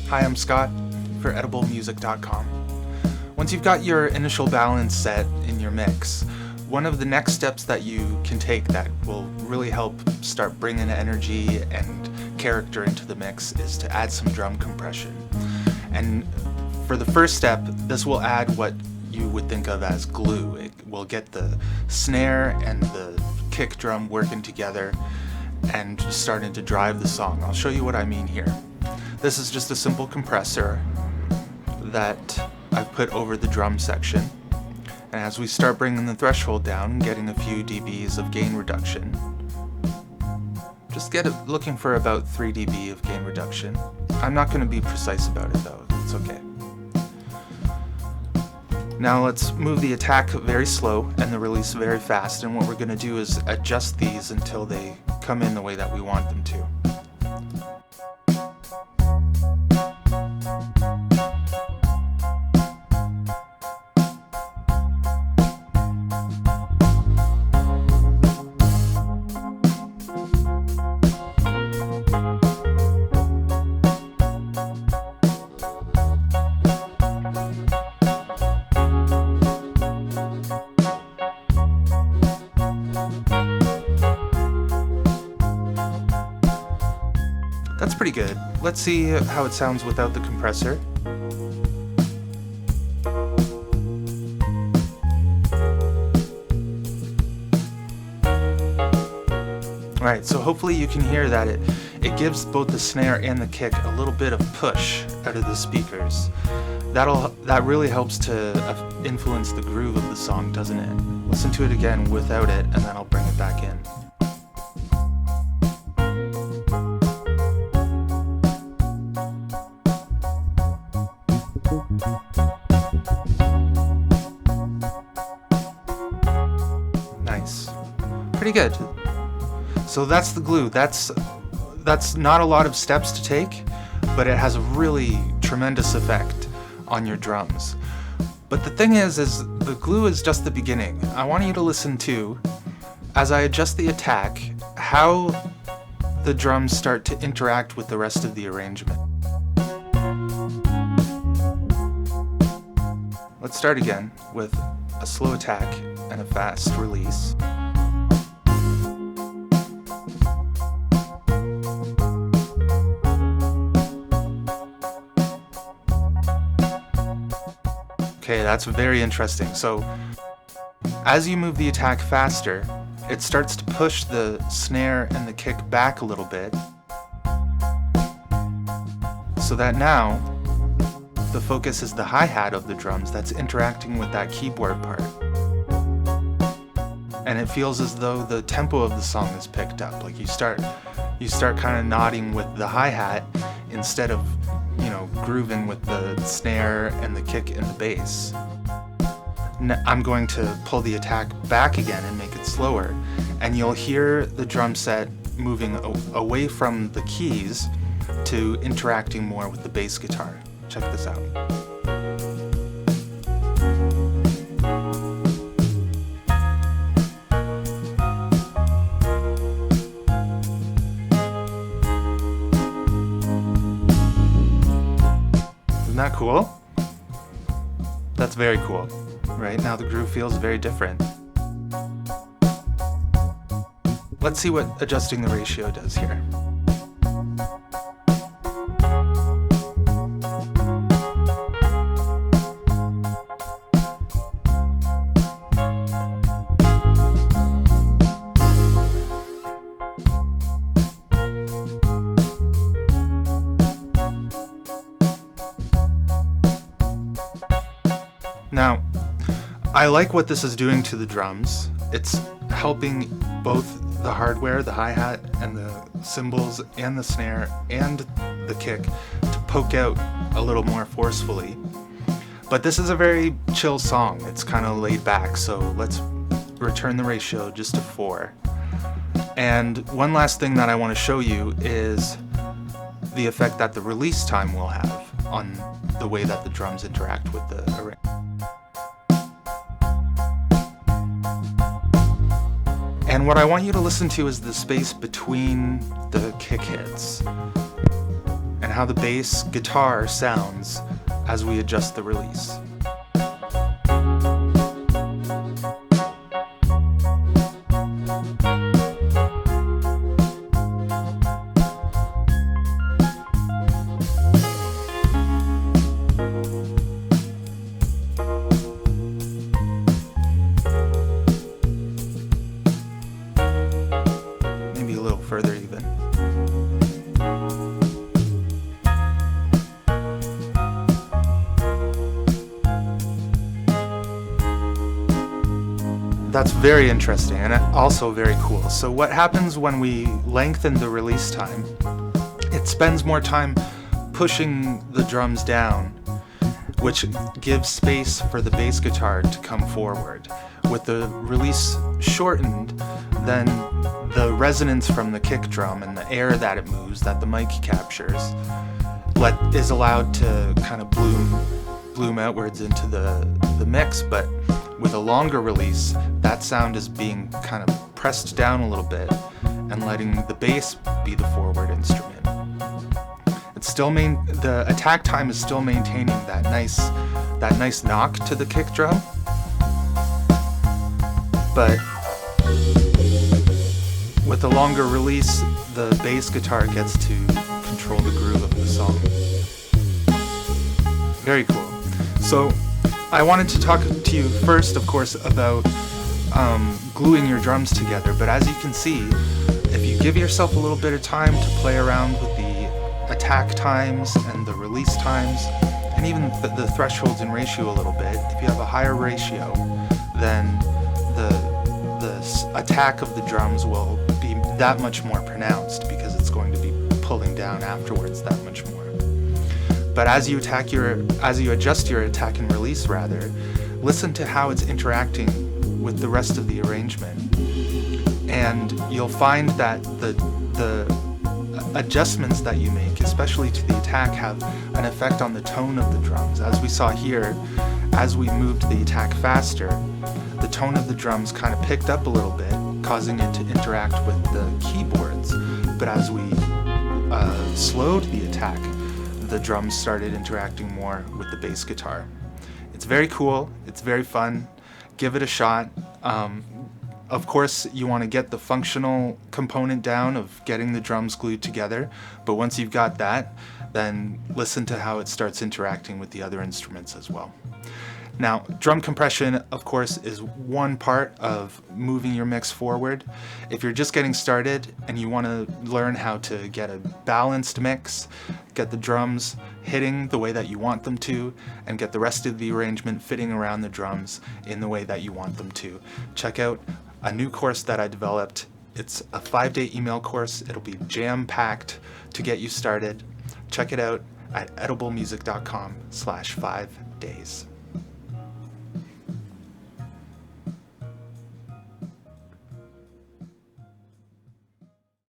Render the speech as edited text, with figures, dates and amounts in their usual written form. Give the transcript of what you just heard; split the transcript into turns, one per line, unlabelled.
Hi, I'm Scott for ediblemusic.com. Once you've got your initial balance set in your mix, one of the next steps that you can take that will really help start bringing energy and character into the mix is to add some drum compression. And for the first step, this will add what you would think of as glue. It will get the snare and the kick drum working together and starting to drive the song. I'll show you what I mean here. This is just a simple compressor that I've put over the drum section. And as we start bringing the threshold down and getting a few dBs of gain reduction, just looking for about 3 dB of gain reduction. I'm not going to be precise about it though, it's okay. Now let's move the attack very slow and the release very fast, and what we're going to do is adjust these until they come in the way that we want them to. That's pretty good. Let's see how it sounds without the compressor. Alright, so hopefully you can hear that it gives both the snare and the kick a little bit of push out of the speakers. That really helps to influence the groove of the song, doesn't it? Listen to it again without it, and then I'll bring it back in. Nice. Pretty good. So that's the glue. That's not a lot of steps to take, but it has a really tremendous effect on your drums. But the thing is the glue is just the beginning. I want you to listen to, as I adjust the attack, how the drums start to interact with the rest of the arrangement. Let's start again with a slow attack and a fast release. Okay, that's very interesting. So as you move the attack faster, it starts to push the snare and the kick back a little bit, so that now the focus is the hi-hat of the drums that's interacting with that keyboard part. And it feels as though the tempo of the song is picked up. Like you start kind of nodding with the hi-hat instead of, grooving with the snare and the kick and the bass. I'm going to pull the attack back again and make it slower, and you'll hear the drum set moving away from the keys to interacting more with the bass guitar. Check this out. Isn't that cool? That's very cool. Right now the groove feels very different. Let's see what adjusting the ratio does here. Now, I like what this is doing to the drums. It's helping both the hardware, the hi-hat, and the cymbals, and the snare, and the kick to poke out a little more forcefully. But this is a very chill song. It's kind of laid back, so let's return the ratio just to 4. And one last thing that I want to show you is the effect that the release time will have on the way that the drums interact with the array. And what I want you to listen to is the space between the kick hits. And and how the bass guitar sounds as we adjust the release. Maybe a little further even. That's very interesting and also very cool. So what happens when we lengthen the release time? It spends more time pushing the drums down, which gives space for the bass guitar to come forward. With the release shortened, then the resonance from the kick drum and the air that it moves, that the mic captures, is allowed to kind of bloom outwards into the mix. But with a longer release, that sound is being kind of pressed down a little bit and letting the bass be the forward instrument. It's still the attack time is still maintaining that nice knock to the kick drum, but with a longer release, the bass guitar gets to control the groove of the song. Very cool. So I wanted to talk to you first, of course, about gluing your drums together, but as you can see, if you give yourself a little bit of time to play around with the attack times and the release times, and even the thresholds and ratio a little bit, if you have a higher ratio, then the attack of the drums will be that much more pronounced because it's going to be pulling down afterwards that much more. But as you adjust your attack and release, listen to how it's interacting with the rest of the arrangement, and you'll find that the adjustments that you make, especially to the attack, have an effect on the tone of the drums. As we saw here, as we moved the attack faster, the tone of the drums kind of picked up a little bit, causing it to interact with the keyboards. But as we slowed the attack, the drums started interacting more with the bass guitar. It's very cool, it's very fun, give it a shot. Of course, you want to get the functional component down of getting the drums glued together, but once you've got that, then listen to how it starts interacting with the other instruments as well. Now, drum compression, of course, is one part of moving your mix forward. If you're just getting started and you want to learn how to get a balanced mix, get the drums hitting the way that you want them to, and get the rest of the arrangement fitting around the drums in the way that you want them to, check out a new course that I developed. It's a 5-day email course. It'll be jam-packed to get you started. Check it out at ediblemusic.com/5days.